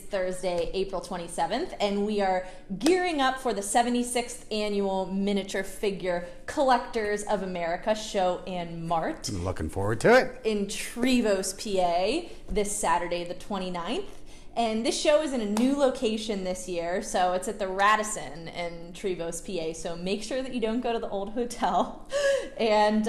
Thursday, April 27th, and we are gearing up for the 76th annual Miniature Figure Collectors of America Show and Mart. Looking forward to it. In Trevose, PA, this Saturday, the 29th. And this show is in a new location this year, so it's at the Radisson in Trevose, PA, so make sure that you don't go to the old hotel. And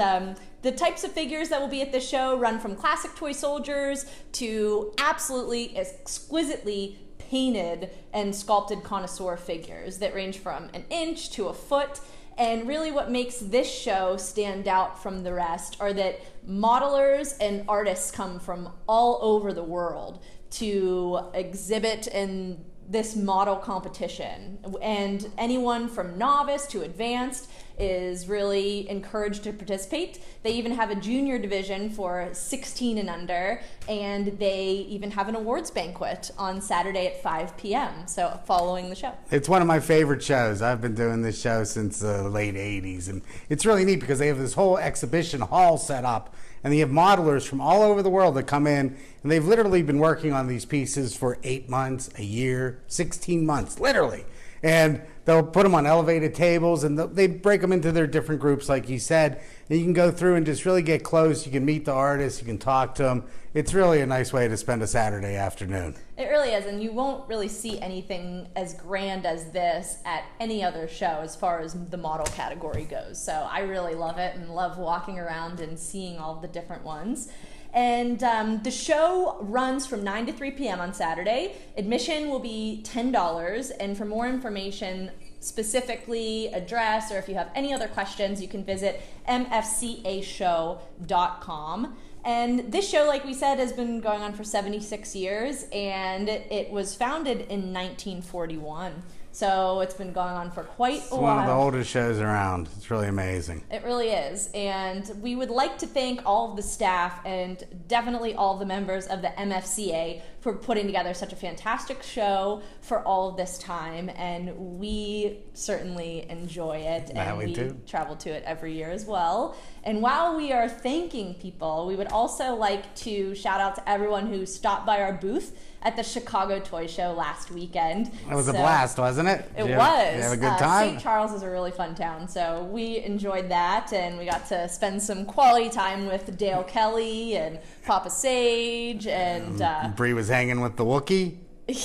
the types of figures that will be at this show run from classic toy soldiers to absolutely exquisitely painted and sculpted connoisseur figures that range from an inch to a foot. And really what makes this show stand out from the rest are that modelers and artists come from all over the world to exhibit in this model competition, and anyone from novice to advanced is really encouraged to participate. They even have a junior division for 16 and under, and they even have an awards banquet on Saturday at 5 p.m. So following the show. It's one of my favorite shows. I've been doing this show since the late 80s, and it's really neat because they have this whole exhibition hall set up, and they have modelers from all over the world that come in, and they've literally been working on these pieces for 8 months, a year, 16 months, literally. And they'll put them on elevated tables, and they break them into their different groups, like you said. And you can go through and just really get close. You can meet the artists. You can talk to them. It's really a nice way to spend a Saturday afternoon. It really is, and you won't really see anything as grand as this at any other show as far as the model category goes. So I really love it and love walking around and seeing all the different ones. And the show runs from 9 to 3 p.m. on Saturday. Admission will be $10, and for more information, specifically address, or if you have any other questions, you can visit mfcashow.com. And this show, like we said, has been going on for 76 years, and it was founded in 1941. So it's been going on for quite a while. It's one of the oldest shows around. It's really amazing. It really is. And we would like to thank all of the staff and definitely all of the members of the MFCA for putting together such a fantastic show for all of this time. And we certainly enjoy it. And we travel to it every year as well. And while we are thanking people, we would also like to shout out to everyone who stopped by our booth at the Chicago Toy Show last weekend. It was a blast, wasn't it? It was. You have a good time? St. Charles is a really fun town, so we enjoyed that, and we got to spend some quality time with Dale Kelly and Papa Sage, and Bree was hanging with the Wookiee.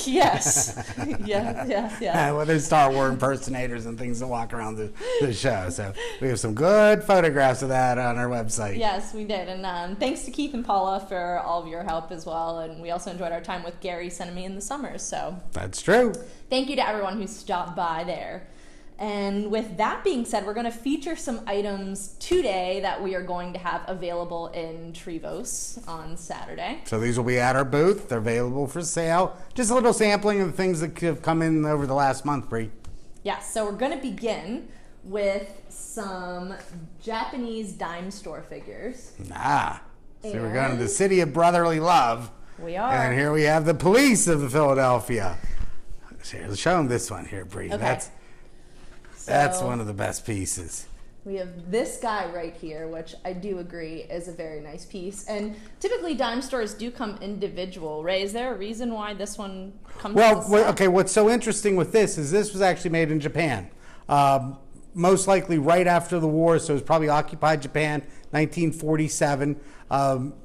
Yes. yeah. Well, there's Star Wars impersonators and things that walk around the show. So we have some good photographs of that on our website. Yes, we did. And thanks to Keith and Paula for all of your help as well. And we also enjoyed our time with Gary Senemy in the summers. So that's true. Thank you to everyone who stopped by there. And with that being said, we're going to feature some items today that we are going to have available in Trevose on Saturday. So these will be at our booth. They're available for sale. Just a little sampling of the things that have come in over the last month, Bree. Yes, so we're going to begin with some Japanese dime store figures. So we're going to the city of brotherly love. We are. And here we have the police of Philadelphia. Let's show them this one here, Bree. Okay. That's one of the best pieces. We have this guy right here, which I do agree is a very nice piece. And typically dime stores do come individual. Ray, is there a reason why this one comes as a set? Okay, what's so interesting with this is this was actually made in Japan. Most likely right after the war, so it was probably occupied Japan, 1947.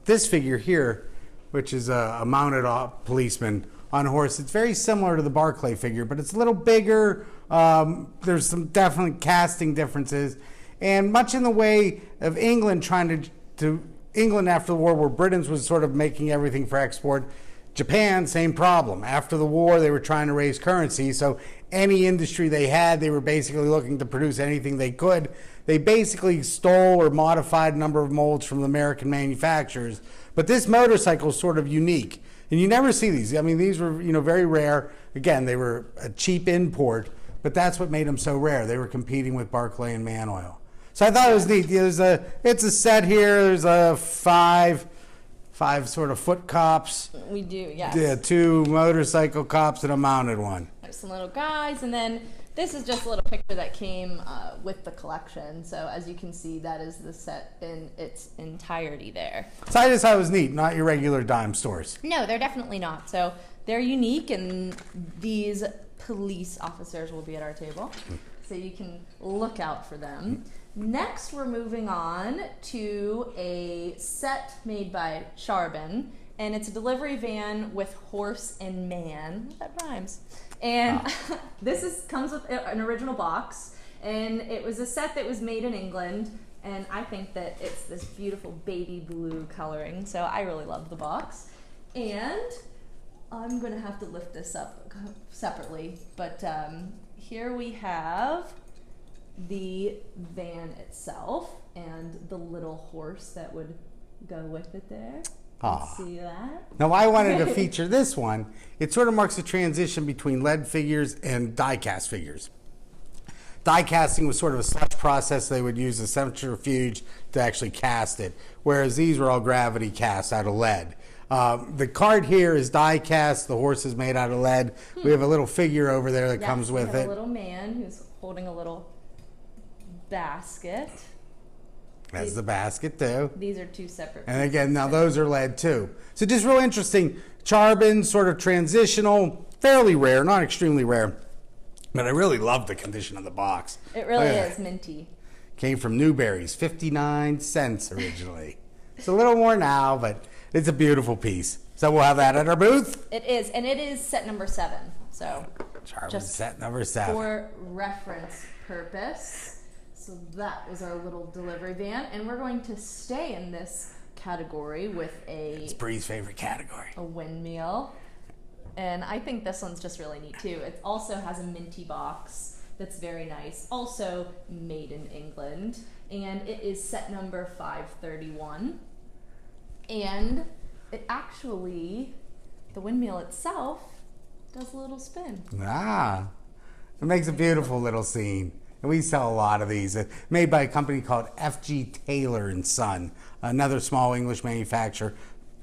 This figure here, which is a mounted policeman on a horse, it's very similar to the Barclay figure, but it's a little bigger. There's some definite casting differences, and much in the way of England trying to England after the war, where Britain was sort of making everything for export. Japan, same problem. After the war, they were trying to raise currency, so any industry they had, they were basically looking to produce anything they could. They basically stole or modified a number of molds from American manufacturers, but this motorcycle is sort of unique, and you never see these. I mean, these were very rare. Again, they were a cheap import. But that's what made them so rare. They were competing with Barclay and Manoil. So I thought it was neat. It's a set here. There's five sort of foot cops. We do, yes. Yeah, 2 motorcycle cops and a mounted one. There's some little guys, and then this is just a little picture that came with the collection. So as you can see, that is the set in its entirety there. So I just thought it was neat. Not your regular dime stores. No, they're definitely not. So they're unique, and these police officers will be at our table, so you can look out for them. Next, we're moving on to a set made by Charbon, and it's a delivery van with horse and man. That rhymes. And this comes with an original box, and it was a set that was made in England, and I think that it's this beautiful baby blue coloring, so I really love the box. And I'm going to have to lift this up separately, but here we have the van itself and the little horse that would go with it there. See that? Now, I wanted to feature this one. It sort of marks a transition between lead figures and die-cast figures. Die casting was sort of a slush process. They would use a centrifuge to actually cast it, whereas these were all gravity cast out of lead. The card here is die cast. The horse is made out of lead. We have a little figure over there that comes with it. A little man who's holding a little basket. That's the basket too. These are two separate. And again, now those are lead too. So just real interesting. Charbon, sort of transitional, fairly rare, not extremely rare. But I really love the condition of the box. It really is minty. Came from Newberry's, 59 cents originally. It's a little more now, but it's a beautiful piece. So we'll have that at our booth. It is, and it is set number 7. So Charbon set number 7. For reference purpose. So that was our little delivery van, and we're going to stay in this category with It's Bree's favorite category. A windmill. And I think this one's just really neat too. It also has a minty box that's very nice. Also made in England. And it is set number 531. And it actually, the windmill itself, does a little spin. It makes a beautiful little scene. And we sell a lot of these. Made by a company called F.G. Taylor and Son, another small English manufacturer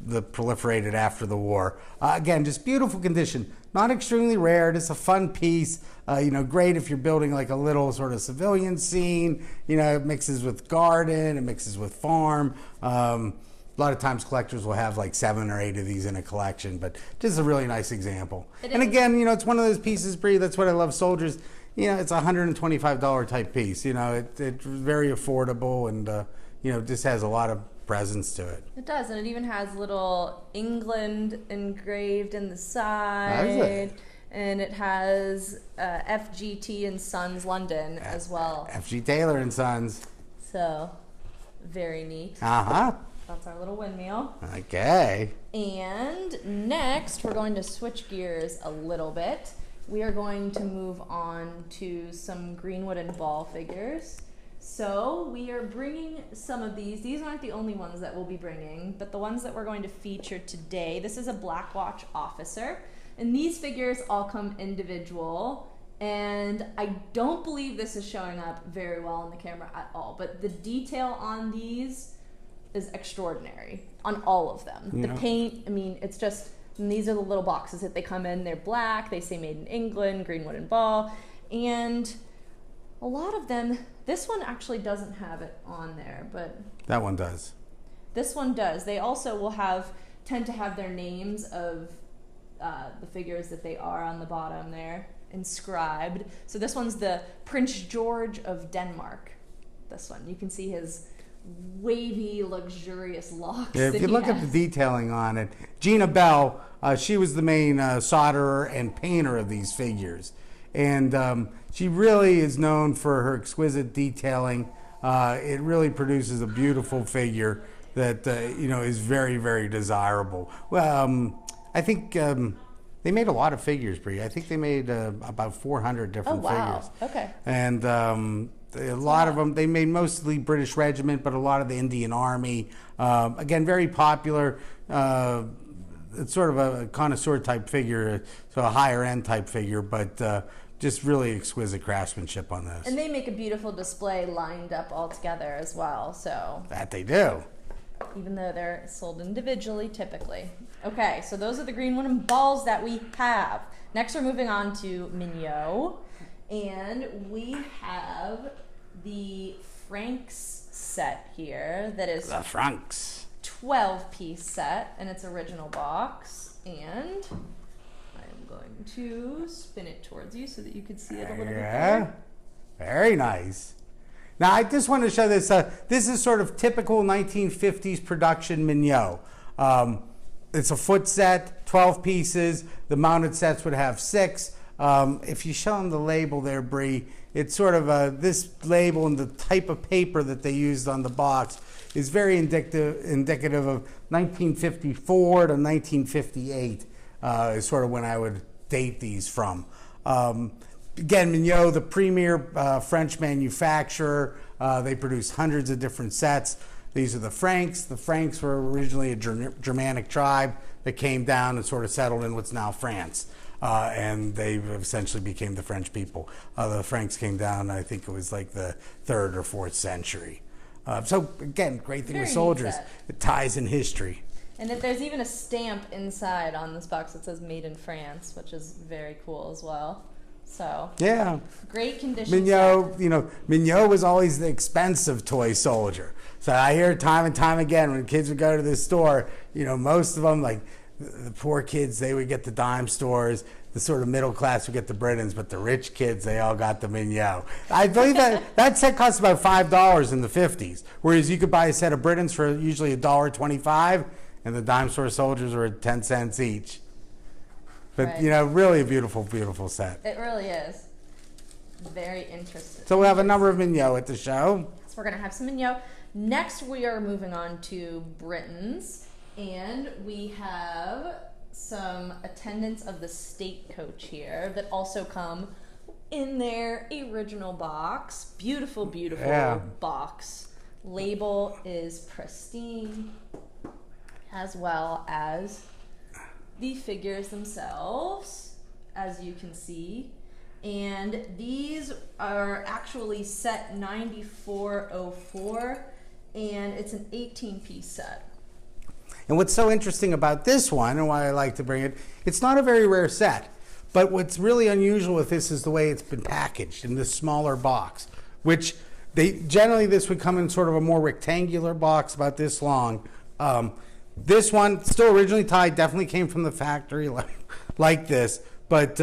that proliferated after the war. Again, just beautiful condition. Not extremely rare. Just a fun piece. Great if you're building like a little sort of civilian scene. It mixes with garden. It mixes with farm. A lot of times collectors will have like 7 or 8 of these in a collection, but just a really nice example. And again, it's one of those pieces, Bree, that's what I love soldiers. It's a $125 type piece. It's very affordable and, just has a lot of presence to it. It does, and it even has little England engraved in the side. And it has FGT and Sons London as well. FG Taylor and Sons. So, very neat. That's our little windmill. Okay. And next, we're going to switch gears a little bit. We are going to move on to some Greenwood and Ball figures. So we are bringing some of these. These aren't the only ones that we'll be bringing, but the ones that we're going to feature today. This is a Black Watch officer, and these figures all come individual. And I don't believe this is showing up very well on the camera at all, but the detail on these is extraordinary on all of them. The paint, it's just, and these are the little boxes that they come in. They're black. They say made in England, Greenwood and Ball. And a lot of them, this one actually doesn't have it on there, but that one does. This one does. They also will tend to have their names of the figures that they are on the bottom there inscribed. So this one's the Prince George of Denmark. This one, you can see his wavy, luxurious locks. Yeah, if you look at the detailing on it, Gina Bell, she was the main solderer and painter of these figures. And she really is known for her exquisite detailing. It really produces a beautiful figure that is very, very desirable. Well, I think they made a lot of figures, Bree. I think they made about 400 different figures. Okay. And a lot of them, they made mostly British Regiment, but a lot of the Indian Army. Again, very popular. It's sort of a connoisseur type figure, so a higher end type figure, but just really exquisite craftsmanship on this. And they make a beautiful display lined up all together as well. So that they do. Even though they're sold individually typically. Okay, so those are the Greenwood and Balls that we have. Next we're moving on to Mignot. And we have the Franks set here that is the Franks 12-piece set in its original box. And going to spin it towards you so that you can see it a little bit Yeah, better. very nice. Now, I just want to show this. This is sort of typical 1950s production Mignot. It's a foot set, 12 pieces. The mounted sets would have 6. If you show them the label there, Bree, it's sort of this label and the type of paper that they used on the box is very indicative of 1954 to 1958 is sort of when I would date these from. Again, Mignot, the premier French manufacturer, they produce hundreds of different sets. These are the Franks. The Franks were originally a Germanic tribe that came down and sort of settled in what's now France. And they essentially became the French people. The Franks came down, I think it was like the 3rd or 4th century. So again, great thing with soldiers. It ties in history. And that there's even a stamp inside on this box that says "Made in France," which is very cool as well. So yeah, great condition. Mignot, Mignot was always the expensive toy soldier. So I hear time and time again when kids would go to this store, most of them, like the poor kids, they would get the dime stores. The sort of middle class would get the Britons, but the rich kids, they all got the Mignot. I believe that set cost about $5 in the 50s, whereas you could buy a set of Britons for usually $1.25, and the dime store soldiers were 10 cents each. But, right. Really a beautiful, beautiful set. It really is. Very interesting. So we'll have a number of Mignot at the show. So we're going to have some Mignot. Next, we are moving on to Britons, and we have some attendants of the state coach here that also come in their original box. Beautiful, beautiful box. Label is pristine, as well as the figures themselves, as you can see. And these are actually set 9404, and it's an 18-piece set. And what's so interesting about this one, and why I like to bring it, it's not a very rare set. But what's really unusual with this is the way it's been packaged in this smaller box, which generally this would come in sort of a more rectangular box about this long. This one, still originally tied, definitely came from the factory like this, but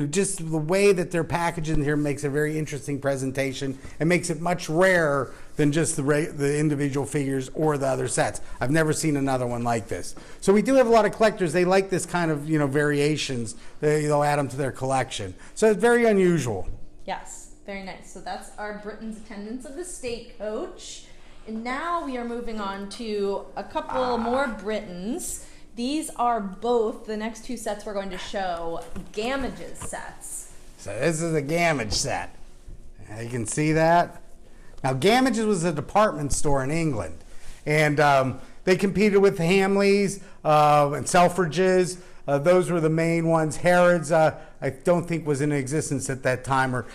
just the way that they're packaged in here makes a very interesting presentation and makes it much rarer than just the individual figures or the other sets. I've never seen another one like this. So we do have a lot of collectors. They like this kind of variations. They'll add them to their collection. So it's very unusual. Yes, very nice. So that's our Britain's attendance of the state coach. And now we are moving on to a couple more Britons. These are both, the next 2 sets we're going to show, Gamages sets. So this is a Gamage set. You can see that. Now, Gamages was a department store in England, and they competed with Hamleys and Selfridges. Those were the main ones. Harrods, I don't think was in existence at that time. Or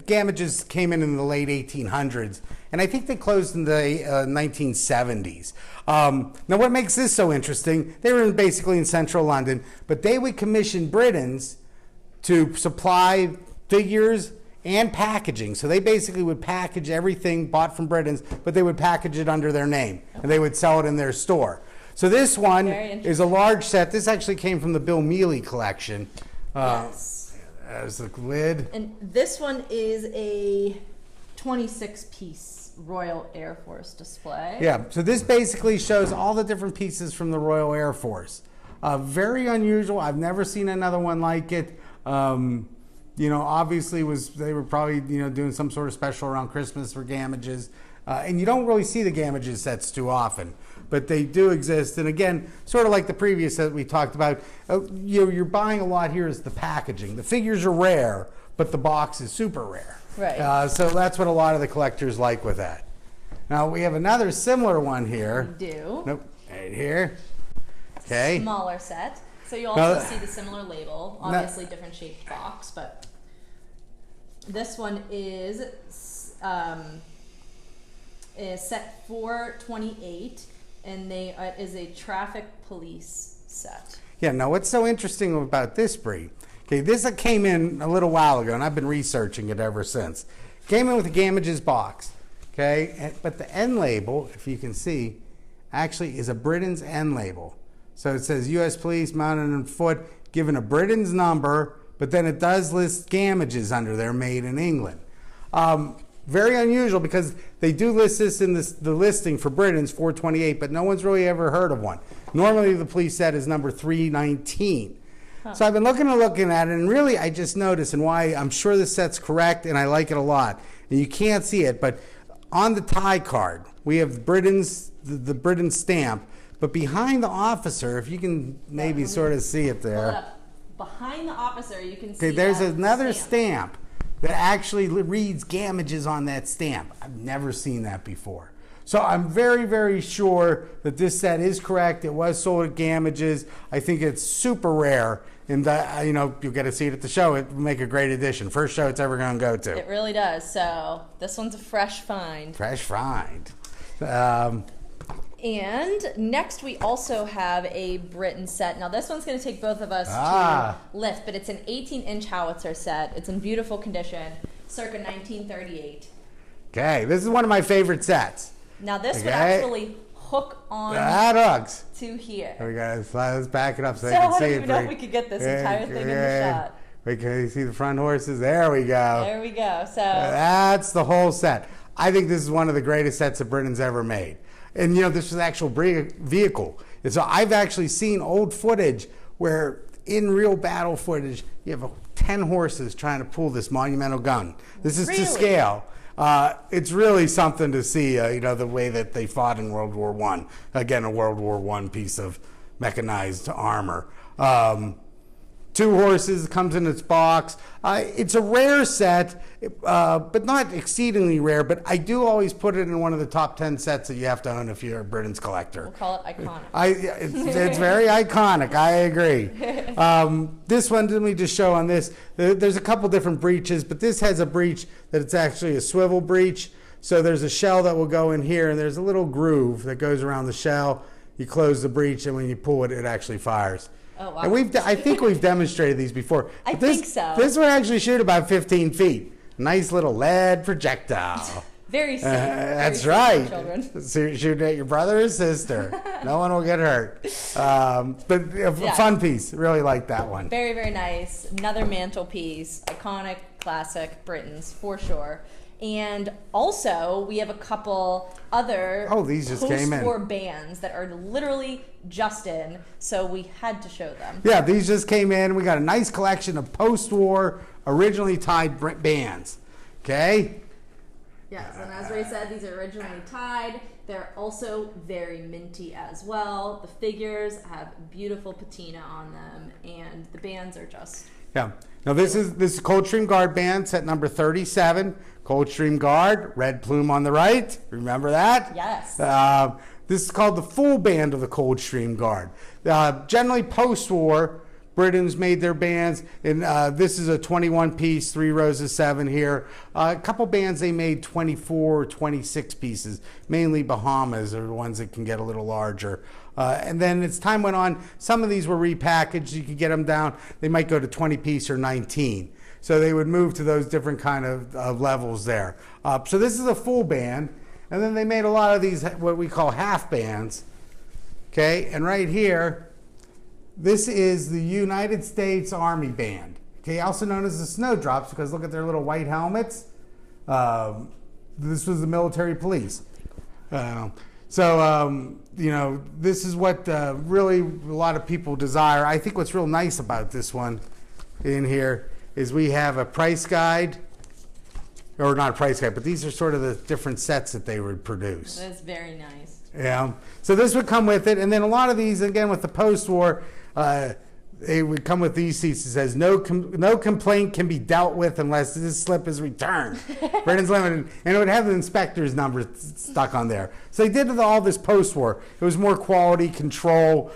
Gamages came in the late 1800s, and I think they closed in the 1970s. Now, what makes this so interesting? They were basically in central London, but they would commission Britons to supply figures and packaging. So they basically would package everything bought from Britons, but they would package it under their name, and they would sell it in their store. So this one is a large set. This actually came from the Bill Mealy collection. Yes. As the lid. And this one is a 26-piece Royal Air Force display. Yeah, so this basically shows all the different pieces from the Royal Air Force. Very unusual. I've never seen another one like it. Obviously they were probably doing some sort of special around Christmas for Gamages. And you don't really see the Gamages sets too often, but they do exist. And again, sort of like the previous set we talked about, you're buying a lot here is the packaging. The figures are rare, but the box is super rare. Right. So that's what a lot of the collectors like with that. Now we have another similar one here. We do. Nope, right here. Okay. Smaller set. So you also see the similar label, obviously different shaped box, but this one is set 428, and they is a traffic police set. Yeah, now what's so interesting about this breed? Okay, this came in a little while ago, and I've been researching it ever since. Came in with a Gamages box, okay? But the end label, if you can see, actually is a Britain's end label. So it says U.S. Police mounted on foot, given a Britain's number, but then it does list gamages under there, made in England. Very unusual because they do list this in the listing for Britain's 428, but no one's really ever heard of one. Normally the police set is number 319. So I've been looking at it, and really I just noticed, and why I'm sure this set's correct, and I like it a lot. And you can't see it, but on the tie card, we have Britain's, the Britain stamp, but behind the officer, if you can maybe sort of see it there. Behind the officer, you can see Okay, there's another stamp that actually reads gamages on that stamp. I've never seen that before. So I'm very, very sure that this set is correct. It was sold at gamages. I think it's super rare. And, you know, you'll get to see it at the show. It will make a great addition. First show it's ever going to go to. It really does. So this one's a fresh find. Fresh find. And next we also have a Britain set. Now this one's going to take both of us to lift, but it's an 18-inch howitzer set. It's in beautiful condition, circa 1938. Okay, this is one of my favorite sets. Now this would actually hook on to here. Here we go. Let's back it up so I can see don't it. even know if we could get this entire thing in the shot. Wait, can you see the front horses? There we go. There we go. So that's the whole set. I think this is one of the greatest sets that Britain's ever made. And you know, this was an actual vehicle. And so I've actually seen old footage where in real battle footage, you have 10 horses trying to pull this monumental gun. This is to scale. It's really something to see, you know, the way that they fought in World War I. Again, a World War I piece of mechanized armor. 2 horses, comes in its box. It's a rare set, but not exceedingly rare, but I do always put it in one of the top 10 sets that you have to own if you're a Britain's collector. We'll call it iconic. It's very iconic, I agree. This one, let me just show on this, there's a couple different breeches, but this has a breech that it's actually a swivel breech. So there's a shell that will go in here, and there's a little groove that goes around the shell. You close the breech, and when you pull it, it actually fires. Oh, wow. And I think we've demonstrated these before. I think so. This one actually shoot about 15 feet. Nice little lead projectile. Very safe. That's very right. Children. So shooting at your brother or sister. No one will get hurt. But a fun piece. Really like that one. Very, very nice. Another mantelpiece. Iconic, classic, Britain's for sure. And also, we have a couple other these just came in. post-war bands that are literally just in, so we had to show them. Yeah, these just came in. We got a nice collection of post-war, originally tied bands. Okay? Yes, and as Ray said, these are originally tied. They're also very minty as well. The figures have beautiful patina on them, and the bands are just... Yeah. Now this is Coldstream Guard band, set number 37. Coldstream Guard, red plume on the right. Remember that? Yes. This is called the full band of the Coldstream Guard. Generally post-war, Britain's made their bands, and this is a 21-piece, 3 rows of 7 here. A couple bands they made 24 or 26 pieces. Mainly Bahamas are the ones that can get a little larger. And then as time went on, some of these were repackaged. You could get them down. They might go to 20-piece or 19. So they would move to those different kind of levels there. So this is a full band. And then they made a lot of these, what we call half bands. Okay, and right here, this is the United States Army Band. Okay, also known as the Snowdrops, because look at their little white helmets. This was the military police. You know, this is what really a lot of people desire. I think what's real nice about this one in here is we have a price guide, or not a price guide, but these are sort of the different sets that they would produce. That's very nice. Yeah. So this would come with it, and then a lot of these, again, with the post-war, they would come with these seats. It says, no complaint can be dealt with unless this slip is returned. Britain's Limited. And it would have the inspector's number stuck on there. So they did all this post-war. It was more quality control.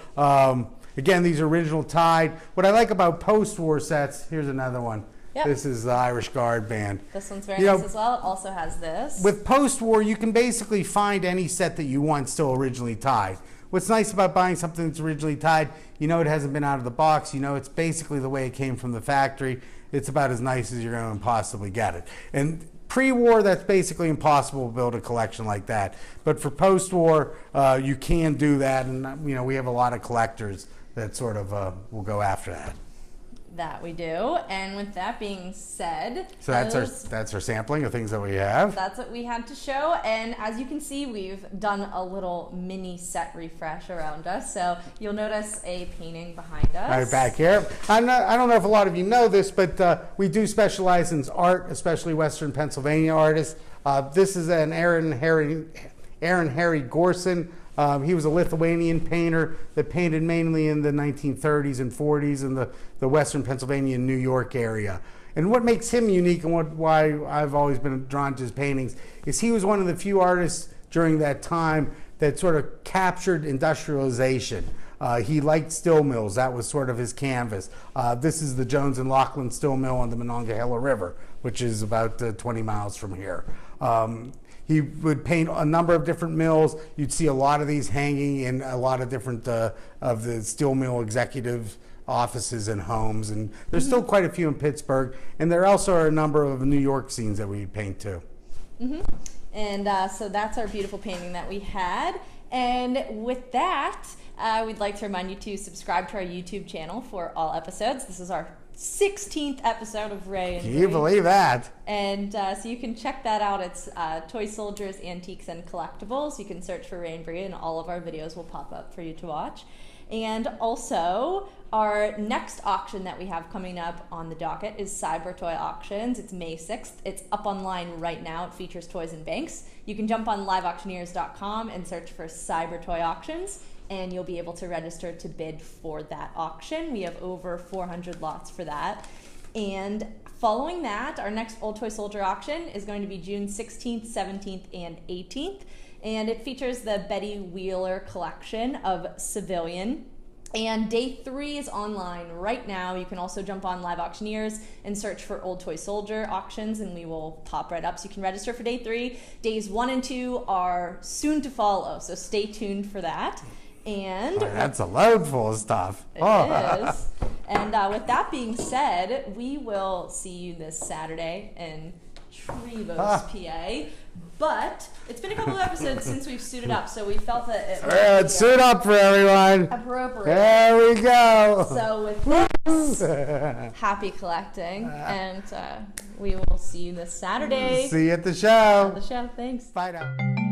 Again, these are original tied. What I like about post-war sets, here's another one. Yep. This is the Irish Guard band. This one's very nice as well. It also has this. With post-war, you can basically find any set that you want still originally tied. What's nice about buying something that's originally tied, you know it hasn't been out of the box. You know it's basically the way it came from the factory. It's about as nice as you're going to possibly get it. And pre-war, that's basically impossible to build a collection like that. But for post-war, you can do that. And you know we have a lot of collectors that sort of will go after that. that we do. And with that being said, so that's our sampling of things that we have. That's what we had to show. And as you can see, we've done a little mini set refresh around us. So you'll notice a painting behind us. Right back here. I don't know if a lot of you know this, but we do specialize in art, especially Western Pennsylvania artists. This is an Aaron Harry Gorson. He was a Lithuanian painter that painted mainly in the 1930s and 40s in the Western Pennsylvania and New York area. And what makes him unique and why I've always been drawn to his paintings is he was one of the few artists during that time that sort of captured industrialization. He liked still mills. That was sort of his canvas. This is the Jones and Laughlin still mill on the Monongahela River, which is about 20 miles from here. He would paint a number of different mills. You'd see a lot of these hanging in a lot of different of the steel mill executive offices and homes. And there's still quite a few in Pittsburgh. And there also are a number of New York scenes that we paint too. And so that's our beautiful painting that we had. And with that, we'd like to remind you to subscribe to our YouTube channel for all episodes. This is our 16th episode of Ray and Can you believe that? And so you can check that out. It's Toy Soldiers, Antiques, and Collectibles. You can search for Ray and Bree, and all of our videos will pop up for you to watch. And also, our next auction that we have coming up on the docket is Cyber Toy Auctions. It's May 6th. It's up online right now. It features toys and banks. You can jump on liveauctioneers.com and search for Cyber Toy Auctions, and you'll be able to register to bid for that auction. We have over 400 lots for that. And following that, our next Old Toy Soldier auction is going to be June 16th, 17th, and 18th. And it features the Betty Wheeler collection of Civilian. And day 3 is online right now. You can also jump on Live Auctioneers and search for Old Toy Soldier auctions, and we will pop right up so you can register for day 3. Days 1 and 2 are soon to follow, so stay tuned for that. And that's a load full of stuff. It is. And with that being said, we will see you this Saturday in Trevose, PA. But it's been a couple of episodes since we've suited up, so we felt that it let's suit up for everyone. Appropriate. There we go. So with this, happy collecting, and we will see you this Saturday. See you at the show. Thanks. Bye now.